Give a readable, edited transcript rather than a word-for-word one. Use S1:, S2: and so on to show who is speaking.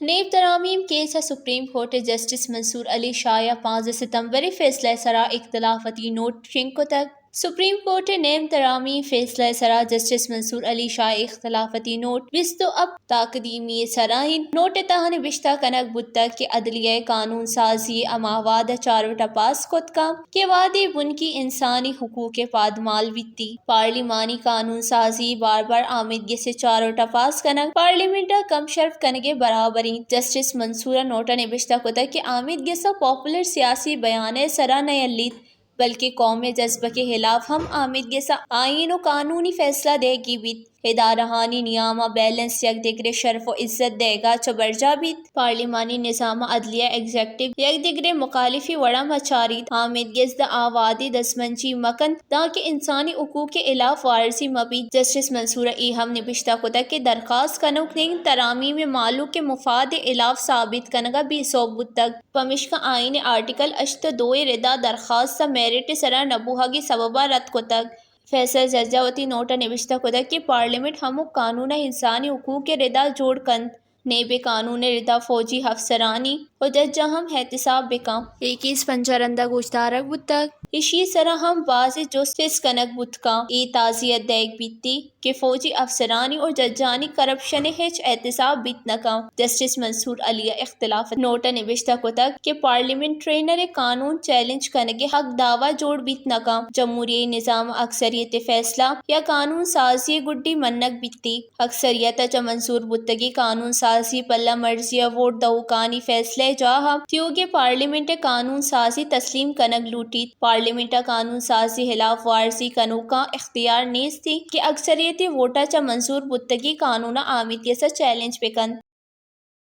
S1: NAB ترامیم case supreme court justice Mansoor Ali Shah 5 ستمبر فیصلہ سرا اختلافتی نوٹ شنکو تک سپریم کورٹ نیب ترامیم فیصلہ سرا جسٹس منصور علی شاہ اختلافتی نوٹ وستو اب تقدیمی سرائن نوٹ تہا نبشتہ کنک بتک کہ عدلیہ قانون سازی اما وعدہ چاروٹا پاس کت کا کہ وعدے بن کی انسانی حقوق پادمال ویتی پارلیمانی قانون سازی بار بار آمدگی سے چاروٹا پاس کنک پارلیمنٹا کم شرف کنگے برابری جسٹس منصورہ نوٹا نبشتہ کتا کہ آمدگی سا پاپولر سیاسی بیانے سرا نیلیت بلکہ قومی جذبہ کے خلاف ہم آمدگی سا آئین و قانونی فیصلہ دے گی بیت ادارہانی نیامہ بیلنس یک دیگرے شرف و عزت دے گا چبرجا بیت پارلیمانی نظام عدلیہ ایگزیکٹو یک دیگرے مخالفی وڑا مچاریت آمدگیز دا آوادی دسمنچی مکن تاکہ انسانی حقوق کے خلاف وارسی مبید جسٹس منصورہ ای ہم نبشتہ کتا کہ درخواست کنوک نین ترامیم معلوم کے مفاد خلاف ثابت کنگا بھی صوبت تک پمشکا آئین آرٹیکل 82 ردا درخواست میرٹ سرا نبوہگی سببا رد کتک فیصل ججاوتی نوٹا نوشتہ کتا کہ پارلیمنٹ ہمو قانون انسانی حقوق کے ردا جوڑ کند نیب قانون ردا فوجی افسرانی و ججا ہم احتساب بکا 21 پنجرندہ گوشتارک بتک اسی سرا ہم واضح جسٹس کنک بتکا ای تعزیت دیگ بیتی کہ فوجی افسرانی اور ججانی کرپشن ہچ احتساب بیت نکا جسٹس منصور علی اختلاف نوٹا نوشتہ کتا کہ پارلیمنٹ ٹرینر قانون چیلنج کنگے حق دعوی جوڑ بیت نکا جمہوری نظام اکثریت فیصلہ یا قانون سازی گڈی منک بیتی اکثریت چا منصور بتگی قانون سازی پلا مرضی ووٹ دوکانی فیصلے جاہا تیوگے پارلیمنٹ قانون سازی تسلیم کنگ لوٹیت پارلیمنٹ قانون سازی خلاف ورزی کنوکا اختیار نیز تھی کہ اکثریت ووٹا چا منصور بتگی قانون آمدگی سے چیلنج بکن